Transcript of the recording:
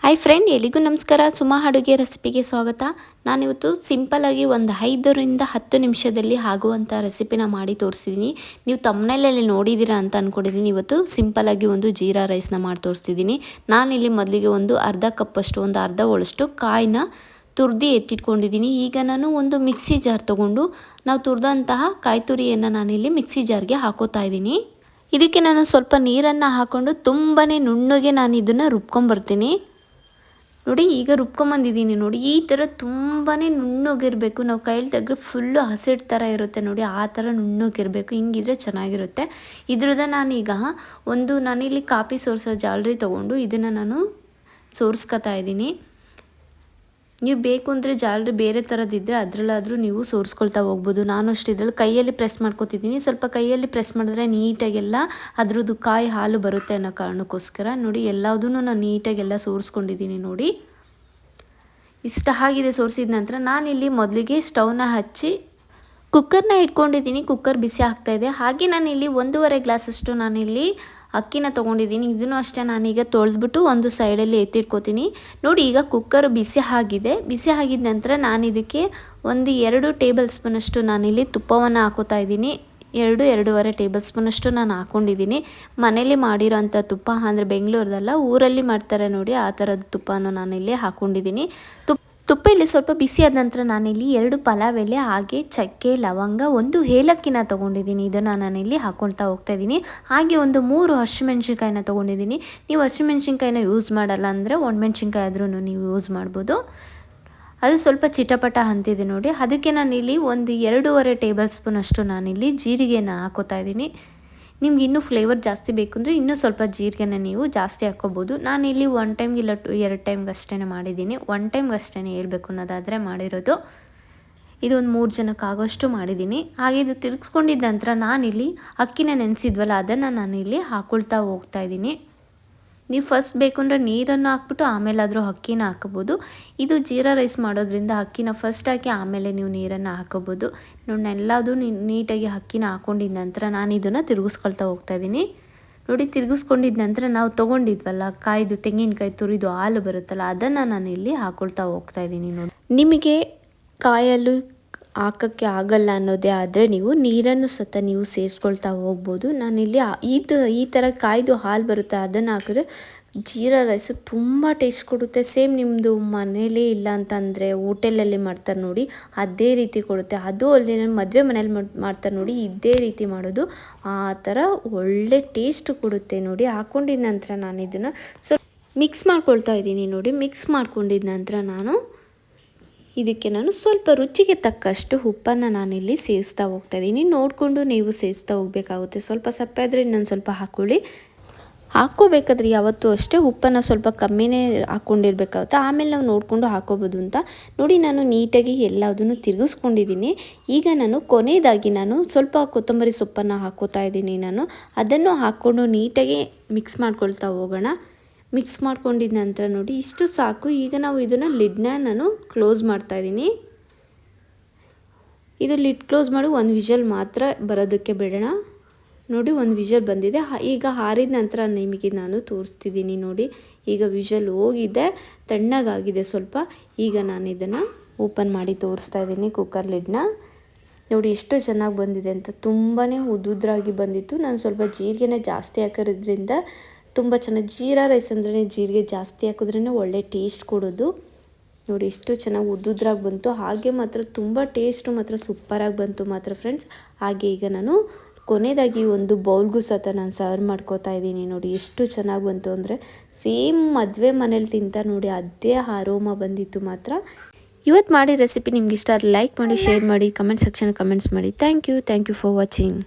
Hi friend, ಎಲ್ಲಿಗೂ ನಮಸ್ಕಾರ. ಸುಮಾ ಅಡುಗೆ ರೆಸಿಪಿಗೆ ಸ್ವಾಗತ. ನಾನಿವತ್ತು ಸಿಂಪಲ್ಲಾಗಿ ಒಂದು 5ರಿಂದ 10 ನಿಮಿಷದಲ್ಲಿ ಆಗುವಂಥ ರೆಸಿಪಿನ ಮಾಡಿ ತೋರಿಸಿದ್ದೀನಿ. ನೀವು ತಮ್ಮನೇಲಲ್ಲಿ ನೋಡಿದ್ದೀರಾ ಅಂತ ಅಂದ್ಕೊಂಡಿದ್ದೀನಿ. ಇವತ್ತು ಸಿಂಪಲ್ಲಾಗಿ ಒಂದು ಜೀರಾ ರೈಸ್ನ ಮಾಡಿ ತೋರಿಸ್ತಿದ್ದೀನಿ. ನಾನಿಲ್ಲಿ ಮೊದಲಿಗೆ ಒಂದು ಅರ್ಧ ಕಪ್ಪಷ್ಟು, ಒಂದು ಅರ್ಧ ಹೋಳಷ್ಟು ಕಾಯಿನ ತುರಿದು ಎತ್ತಿಟ್ಕೊಂಡಿದ್ದೀನಿ. ಈಗ ನಾನು ಒಂದು ಮಿಕ್ಸಿ ಜಾರ್ ತೊಗೊಂಡು ನಾವು ತುರಿದಂತಹ ಕಾಯಿ ತುರಿಯನ್ನು ನಾನಿಲ್ಲಿ ಮಿಕ್ಸಿ ಜಾರ್ಗೆ ಹಾಕೋತಾ ಇದ್ದೀನಿ. ಇದಕ್ಕೆ ನಾನು ಸ್ವಲ್ಪ ನೀರನ್ನು ಹಾಕ್ಕೊಂಡು ತುಂಬಾ ನುಣ್ಣಗೆ ನಾನು ಇದನ್ನು ರುಬ್ಕೊಂಬರ್ತೀನಿ. ನೋಡಿ, ಈಗ ರುಬ್ಕೊಂಬಂದಿದ್ದೀನಿ. ನೋಡಿ, ಈ ಥರ ತುಂಬಾ ನುಣ್ಣಗಿರಬೇಕು. ನಾವು ಕೈಯಲ್ಲಿ ತೆಗೆದ್ರೆ ಫುಲ್ಲು ಹಸಿಟ್ಟು ಥರ ಇರುತ್ತೆ ನೋಡಿ, ಆ ಥರ ನುಣ್ಣಗಿರಬೇಕು. ಹಿಂಗಿದ್ರೆ ಚೆನ್ನಾಗಿರುತ್ತೆ. ಇದ್ರದ್ದು ನಾನೀಗ ನಾನಿಲ್ಲಿ ಕಾಫಿ ಸೋರಿಸೋ ಜಾಲರಿ ತೊಗೊಂಡು ಇದನ್ನು ನಾನು ಸೋರಿಸ್ಕೊತಾ ಇದ್ದೀನಿ. ನೀವು ಬೇಕು ಅಂದರೆ ಜಾಲರಿ ಬೇರೆ ಥರದ್ದಿದ್ದರೆ ಅದರಲ್ಲಾದರೂ ನೀವು ಸೋರಿಸ್ಕೊಳ್ತಾ ಹೋಗ್ಬೋದು. ನಾನು ಅಷ್ಟು ಇದ್ರಲ್ಲಿ ಕೈಯಲ್ಲಿ ಪ್ರೆಸ್ ಮಾಡ್ಕೊತಿದ್ದೀನಿ. ಸ್ವಲ್ಪ ಕೈಯಲ್ಲಿ ಪ್ರೆಸ್ ಮಾಡಿದ್ರೆ ನೀಟಾಗೆಲ್ಲ ಅದ್ರದ್ದು ಕಾಯಿ ಹಾಲು ಬರುತ್ತೆ ಅನ್ನೋ ಕಾರಣಕ್ಕೋಸ್ಕರ. ನೋಡಿ, ಎಲ್ಲದೂ ನಾನು ನೀಟಾಗೆಲ್ಲ ಸೋರಿಸ್ಕೊಂಡಿದ್ದೀನಿ. ನೋಡಿ, ಇಷ್ಟ ಆಗಿದೆ. ಸೋರಿಸಿದ ನಂತರ ನಾನಿಲ್ಲಿ ಮೊದಲಿಗೆ ಸ್ಟವ್ನ ಹಚ್ಚಿ ಕುಕ್ಕರ್ನ ಇಟ್ಕೊಂಡಿದ್ದೀನಿ. ಕುಕ್ಕರ್ ಬಿಸಿ ಆಗ್ತಾಯಿದೆ. ಹಾಗೆ ನಾನಿಲ್ಲಿ 1.5 ಗ್ಲಾಸಷ್ಟು ನಾನಿಲ್ಲಿ ಅಕ್ಕಿನ ತೊಗೊಂಡಿದ್ದೀನಿ. ಇದನ್ನು ಅಷ್ಟೇ ನಾನೀಗ ತೊಳೆದ್ಬಿಟ್ಟು ಒಂದು ಸೈಡಲ್ಲಿ ಎತ್ತಿಟ್ಕೋತೀನಿ. ನೋಡಿ, ಈಗ ಕುಕ್ಕರ್ ಬಿಸಿ ಆಗಿದೆ. ಬಿಸಿ ಆಗಿದ ನಂತರ ನಾನು ಇದಕ್ಕೆ 2 ಟೇಬಲ್ ಸ್ಪೂನಷ್ಟು ನಾನಿಲ್ಲಿ ತುಪ್ಪವನ್ನು ಹಾಕೋತಾ ಇದ್ದೀನಿ. 2-2.5 ಟೇಬಲ್ ಸ್ಪೂನಷ್ಟು ನಾನು ಹಾಕ್ಕೊಂಡಿದ್ದೀನಿ. ಮನೇಲಿ ಮಾಡಿರೋಂಥ ತುಪ್ಪ, ಅಂದರೆ ಬೆಂಗಳೂರದಲ್ಲ, ಊರಲ್ಲಿ ಮಾಡ್ತಾರೆ ನೋಡಿ, ಆ ಥರದ ತುಪ್ಪನೂ ನಾನಿಲ್ಲಿ ಹಾಕ್ಕೊಂಡಿದ್ದೀನಿ. ತುಪ್ಪ ಇಲ್ಲಿ ಸ್ವಲ್ಪ ಬಿಸಿ ಆದ ನಂತರ ನಾನಿಲ್ಲಿ 2 ಪಲಾವ್ ಎಲೆ, ಹಾಗೆ ಚಕ್ಕೆ, ಲವಂಗ, 1 ಏಲಕ್ಕಿನ ತೊಗೊಂಡಿದ್ದೀನಿ. ಇದನ್ನು ನಾನಿಲ್ಲಿ ಹಾಕ್ಕೊಳ್ತಾ ಹೋಗ್ತಾಯಿದ್ದೀನಿ. ಹಾಗೆ 3 ಹಸಿಮೆಣ್ಸಿನ್ಕಾಯಿನ ತೊಗೊಂಡಿದ್ದೀನಿ. ನೀವು ಹಸಿಮೆಣ್ಸಿನ್ಕಾಯಿನ ಯೂಸ್ ಮಾಡಲ್ಲ ಅಂದರೆ ಒಣಮೆಣ್ಸಿನ್ಕಾಯಿ ಆದ್ರೂ ನೀವು ಯೂಸ್ ಮಾಡ್ಬೋದು. ಅದು ಸ್ವಲ್ಪ ಚಿಟಪಟ ಅಂತಿದೆ ನೋಡಿ. ಅದಕ್ಕೆ ನಾನಿಲ್ಲಿ 2.5 ಟೇಬಲ್ ಸ್ಪೂನಷ್ಟು ನಾನಿಲ್ಲಿ ಜೀರಿಗೆನ ಹಾಕೋತಾ ಇದ್ದೀನಿ. ನಿಮ್ಗೆ ಇನ್ನೂ ಫ್ಲೇವರ್ ಜಾಸ್ತಿ ಬೇಕು ಅಂದರೆ ಇನ್ನೂ ಸ್ವಲ್ಪ ಜೀರಿಗೆನ ನೀವು ಜಾಸ್ತಿ ಹಾಕ್ಕೋಬೋದು. ನಾನಿಲ್ಲಿ 1 ಟೈಮ್ಗೆ ಇಲ್ಲ 2 ಟೈಮ್ಗೆ ಅಷ್ಟೇ ಮಾಡಿದ್ದೀನಿ. 1 ಟೈಮ್ಗೆ ಅಷ್ಟೇ ಹೇಳ್ಬೇಕು ಅನ್ನೋದಾದರೆ ಮಾಡಿರೋದು. ಇದು 3 ಜನಕ್ಕೆ ಆಗೋಷ್ಟು ಮಾಡಿದ್ದೀನಿ. ಹಾಗೆ ಇದು ತಿರುಗಿಸ್ಕೊಂಡಿದ್ದ ನಂತರ ನಾನಿಲ್ಲಿ ಅಕ್ಕಿನ ನೆನೆಸಿದ್ವಲ್ಲ ಅದನ್ನು ನಾನಿಲ್ಲಿ ಹಾಕ್ಕೊಳ್ತಾ ಹೋಗ್ತಾ ಇದ್ದೀನಿ. ನೀವು ಫಸ್ಟ್ ಬೇಕು ಅಂದರೆ ನೀರನ್ನು ಹಾಕ್ಬಿಟ್ಟು ಆಮೇಲಾದರೂ ಅಕ್ಕಿನ ಹಾಕೋಬೋದು. ಇದು ಜೀರಾ ರೈಸ್ ಮಾಡೋದ್ರಿಂದ ಅಕ್ಕಿನ ಫಸ್ಟ್ ಹಾಕಿ ಆಮೇಲೆ ನೀವು ನೀರನ್ನು ಹಾಕೋಬೋದು. ನೋಡಿ, ಎಲ್ಲದೂ ನೀಟಾಗಿ ಅಕ್ಕಿನ ಹಾಕ್ಕೊಂಡಿದ್ದ ನಂತರ ನಾನು ಇದನ್ನು ತಿರುಗಿಸ್ಕೊಳ್ತಾ ಹೋಗ್ತಾಯಿದ್ದೀನಿ. ನೋಡಿ, ತಿರುಗಿಸ್ಕೊಂಡಿದ್ದ ನಂತರ ನಾವು ತೊಗೊಂಡಿದ್ವಲ್ಲ ಕಾಯ್ದು ತೆಂಗಿನಕಾಯಿ ತುರಿದು ಹಾಲು ಬರುತ್ತಲ್ಲ, ಅದನ್ನು ನಾನು ಇಲ್ಲಿ ಹಾಕ್ಕೊಳ್ತಾ ಹೋಗ್ತಾಯಿದ್ದೀನಿ. ನೋಡಿ, ನಿಮಗೆ ಕಾಯಲು ಹಾಕೋಕ್ಕೆ ಆಗಲ್ಲ ಅನ್ನೋದೇ ಆದರೆ ನೀವು ನೀರನ್ನು ಸಹ ನೀವು ಸೇರಿಸ್ಕೊಳ್ತಾ ಹೋಗ್ಬೋದು. ನಾನಿಲ್ಲಿ ಈ ಥರ ಕಾಯ್ದು ಹಾಲು ಬರುತ್ತೆ ಅದನ್ನು ಹಾಕಿದ್ರೆ ಜೀರಾ ರೈಸು ತುಂಬ ಟೇಸ್ಟ್ ಕೊಡುತ್ತೆ. ಸೇಮ್ ನಿಮ್ಮದು ಮನೇಲಿ ಇಲ್ಲ ಅಂತಂದರೆ ಹೋಟೆಲಲ್ಲಿ ಮಾಡ್ತಾರೆ ನೋಡಿ, ಅದೇ ರೀತಿ ಕೊಡುತ್ತೆ. ಅದು ಅಲ್ಲದೆ ಮದುವೆ ಮನೇಲಿ ಮಾಡ್ತಾರೆ ನೋಡಿ, ಇದೇ ರೀತಿ ಮಾಡೋದು. ಆ ಥರ ಒಳ್ಳೆ ಟೇಸ್ಟ್ ಕೊಡುತ್ತೆ. ನೋಡಿ, ಹಾಕ್ಕೊಂಡಿದ್ದ ನಂತರ ನಾನು ಇದನ್ನು ಸ್ವಲ್ಪ ಮಿಕ್ಸ್ ಮಾಡ್ಕೊಳ್ತಾ ಇದ್ದೀನಿ. ನೋಡಿ, ಮಿಕ್ಸ್ ಮಾಡ್ಕೊಂಡಿದ್ದ ನಂತರ ಇದಕ್ಕೆ ನಾನು ಸ್ವಲ್ಪ ರುಚಿಗೆ ತಕ್ಕಷ್ಟು ಉಪ್ಪನ್ನು ನಾನಿಲ್ಲಿ ಸೇರಿಸ್ತಾ ಹೋಗ್ತಾಯಿದ್ದೀನಿ. ನೋಡಿಕೊಂಡು ನೀವು ಸೇರಿಸ್ತಾ ಹೋಗಬೇಕಾಗುತ್ತೆ. ಸ್ವಲ್ಪ ಸಪ್ಪೆ ಆದರೆ ಇನ್ನೊಂದು ಸ್ವಲ್ಪ ಹಾಕ್ಕೊಳ್ಳಿ. ಹಾಕ್ಕೋಬೇಕಾದ್ರೆ ಯಾವತ್ತೂ ಅಷ್ಟೇ ಉಪ್ಪನ್ನು ಸ್ವಲ್ಪ ಕಮ್ಮಿನೇ ಹಾಕ್ಕೊಂಡಿರ್ಬೇಕಾಗುತ್ತೆ. ಆಮೇಲೆ ನಾವು ನೋಡಿಕೊಂಡು ಹಾಕ್ಕೋಬೋದು ಅಂತ. ನೋಡಿ, ನಾನು ನೀಟಾಗಿ ಎಲ್ಲದನ್ನು ತಿರುಗಿಸ್ಕೊಂಡಿದ್ದೀನಿ. ಈಗ ನಾನು ಕೊನೆಯದಾಗಿ ಸ್ವಲ್ಪ ಕೊತ್ತಂಬರಿ ಸೊಪ್ಪನ್ನು ಹಾಕ್ಕೋತಾ ಇದ್ದೀನಿ. ಅದನ್ನು ಹಾಕ್ಕೊಂಡು ನೀಟಾಗಿ ಮಿಕ್ಸ್ ಮಾಡ್ಕೊಳ್ತಾ ಹೋಗೋಣ. ಮಿಕ್ಸ್ ಮಾಡ್ಕೊಂಡಿದ್ದ ನಂತರ ನೋಡಿ, ಇಷ್ಟು ಸಾಕು. ಈಗ ನಾವು ಇದನ್ನು ಲಿಡ್ನ ನಾನು ಕ್ಲೋಸ್ ಮಾಡ್ತಾಯಿದ್ದೀನಿ. ಇದು ಲಿಡ್ ಕ್ಲೋಸ್ ಮಾಡಿ 1 ವಿಷಲ್ ಮಾತ್ರ ಬರೋದಕ್ಕೆ ಬಿಡೋಣ. ನೋಡಿ, 1 ವಿಷಲ್ ಬಂದಿದೆ. ಈಗ ಆರಿದ ನಂತರ ನಿಮಗೆ ನಾನು ತೋರಿಸ್ತಿದ್ದೀನಿ. ನೋಡಿ, ಈಗ ವಿಷಲ್ ಹೋಗಿದೆ, ತಣ್ಣಗಾಗಿದೆ ಸ್ವಲ್ಪ. ಈಗ ನಾನು ಇದನ್ನು ಓಪನ್ ಮಾಡಿ ತೋರಿಸ್ತಾ ಇದ್ದೀನಿ ಕುಕ್ಕರ್ ಲಿಡ್ನ. ನೋಡಿ, ಎಷ್ಟು ಚೆನ್ನಾಗಿ ಬಂದಿದೆ ಅಂತ. ತುಂಬಾ ಉದುದ್ರಾಗಿ ಬಂದಿತ್ತು. ನಾನು ಸ್ವಲ್ಪ ಜೀರಿಗೆನ ಜಾಸ್ತಿ ಹಾಕೋದ್ರಿಂದ ತುಂಬ ಚೆನ್ನಾಗಿ, ಜೀರಾ ರೈಸ್ ಅಂದ್ರೆ ಜೀರಿಗೆ ಜಾಸ್ತಿ ಹಾಕಿದ್ರೇ ಒಳ್ಳೆ ಟೇಸ್ಟ್ ಕೊಡೋದು. ನೋಡಿ, ಎಷ್ಟು ಚೆನ್ನಾಗಿ ಉದ್ದುದ್ರಾಗಿ ಬಂತು. ಹಾಗೆ ಮಾತ್ರ ತುಂಬ ಟೇಸ್ಟು ಮಾತ್ರ ಸೂಪರಾಗಿ ಬಂತು ಮಾತ್ರ ಫ್ರೆಂಡ್ಸ್. ಹಾಗೆ ಈಗ ನಾನು ಕೊನೆಯದಾಗಿ ಒಂದು ಬೌಲ್ಗೂ ಸಹ ನಾನು ಸರ್ವ್ ಮಾಡ್ಕೋತಾ ಇದ್ದೀನಿ. ನೋಡಿ, ಎಷ್ಟು ಚೆನ್ನಾಗಿ ಬಂತು ಅಂದರೆ ಸೇಮ್ ಮದುವೆ ಮನೇಲಿ ತಿಂತ ನೋಡಿ ಅದೇ ಅರೋಮಾ ಬಂದಿತ್ತು ಮಾತ್ರ. ಇವತ್ತು ಮಾಡಿ ರೆಸಿಪಿ ನಿಮ್ಗೆ ಇಷ್ಟ ಲೈಕ್ ಮಾಡಿ, ಶೇರ್ ಮಾಡಿ, ಕಮೆಂಟ್ ಸೆಕ್ಷನ್ ಕಮೆಂಟ್ಸ್ ಮಾಡಿ. Thank you for watching.